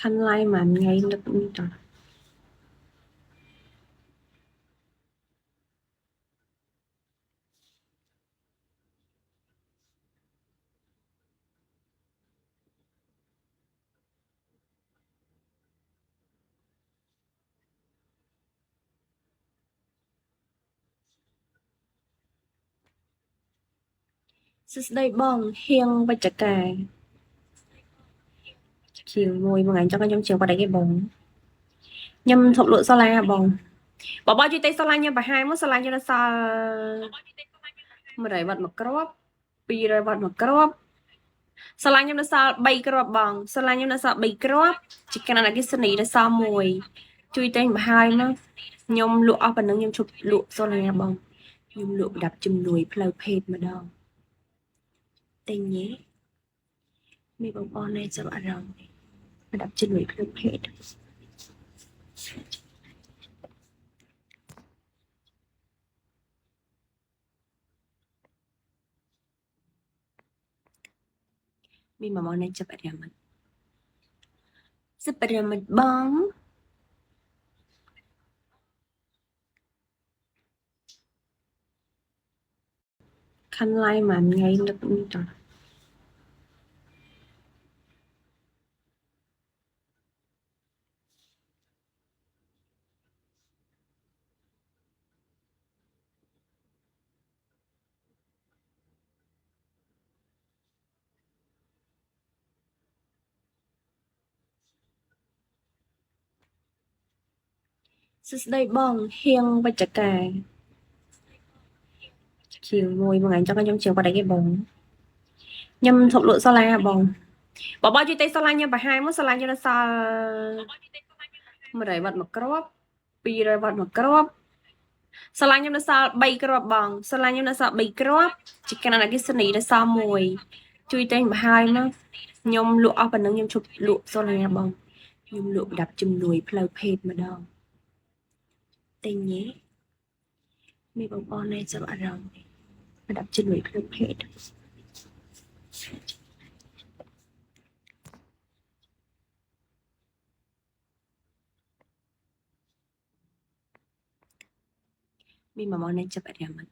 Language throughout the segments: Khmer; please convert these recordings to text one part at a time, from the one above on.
ខាន់ឡាយមិនថ្ងៃនឹកនេះតោះសួស្ដីបងហៀងវិជ្ជការជាមួយមួយថ្ងៃចង់ខ្ញុំជាគាត់អីគេបងខ្ញុំធប់លក់សាឡាបងបបជួយទៅសាឡាខ្ញុំប្រហែលមកសាឡាខ្ញុំនៅសល់100វ៉ាត់មួយគ្រាប់200វ៉ាត់មួយគ្រាប់សាឡាខ្ញុំនៅសល់3គ្រាប់បងសាឡាខ្ញុំនៅសល់3គ្រាប់ជាកណ្ដាលអគិសនីនៅសល់1ជួយតែប្រហែលមកខ្ញុំលក់អស់ប៉ុណ្ណឹងខ្ញុំឈប់លក់សាឡាបងខ្ញុំលក់ប្រដាប់ជំនួយផ្លូវភេទម្ដងតែញ៉េមានបងប្អូនណែចាប់អារម្មណ៍ប្រដាប់ជំនួយផ្លូវភេទមានម៉មណែចាប់អារម្មណ៍សិបអារម្មណ៍បងខាន់ឡាយមិនថ្ងៃនឹកនេះតោះសួស្ដីបងហៀងវិជ្ជការជាមួយមួយថ្ងៃចង់ខ្ញុំជាគាត់អីគេបងខ្ញុំធប់លក់សាឡាបងបបជួយទៅសាឡាខ្ញុំប្រហែលមកសាឡាខ្ញុំនៅសល់100វ៉ាត់មួយគ្រាប់200វ៉ាត់មួយគ្រាប់សាឡាខ្ញុំនៅសល់3គ្រាប់បងសាឡាខ្ញុំនៅសល់3គ្រាប់ជាកណ្ដាលអគិសនីនៅសល់1ជួយតែប្រហែលមកខ្ញុំលក់អស់ប៉ុណ្ណឹងខ្ញុំឈប់លក់សាឡាបងខ្ញុំលក់ប្រដាប់ជំនួយផ្លូវភេទម្ដងតែញ៉េមានបងប្អូនណែចាប់អារម្មណ៍ប្រដាប់ជំនួយផ្លូវភេទមានម៉មណែចាប់អារម្មណ៍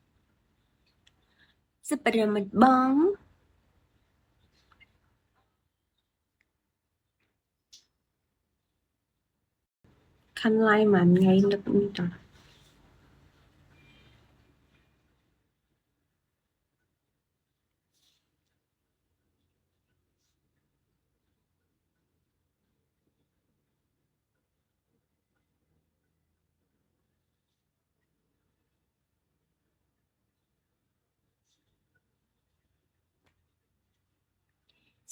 សិបអារម្មណ៍បងខាន់ឡាយមិនថ្ងៃនឹកនេះតោះ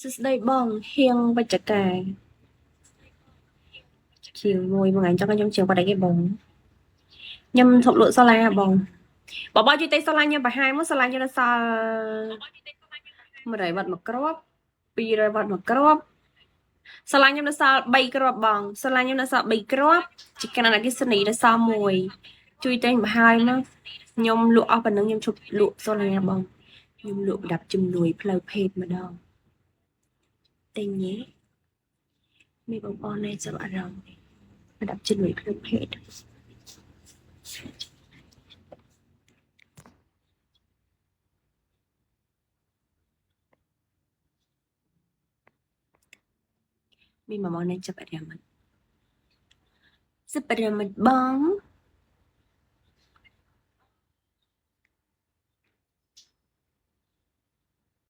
សួស្ដីបងហៀងវិជ្ជការជាមួយមួយថ្ងៃចង់ខ្ញុំជាគាត់អីគេបងខ្ញុំធប់លក់សាឡាបងបបជួយទៅសាឡាខ្ញុំប្រហែលមកសាឡាខ្ញុំនៅសល់100វ៉ាត់មួយគ្រាប់200វ៉ាត់មួយគ្រាប់សាឡាខ្ញុំនៅសល់3គ្រាប់បងសាឡាខ្ញុំនៅសល់3គ្រាប់ជាកណ្ដាលអគិសនីនៅសល់1ជួយតែប្រហែលមកខ្ញុំលក់អស់ប៉ុណ្ណឹងខ្ញុំឈប់លក់សាឡាបងខ្ញុំលក់ប្រដាប់ជំនួយផ្លូវភេទម្ដងតែញ៉េមានបងប្អូនណែចាប់អារម្មណ៍ប្រដាប់ជំនួយផ្លូវភេទមានម៉មណែចាប់អារម្មណ៍សិបអារម្មណ៍បង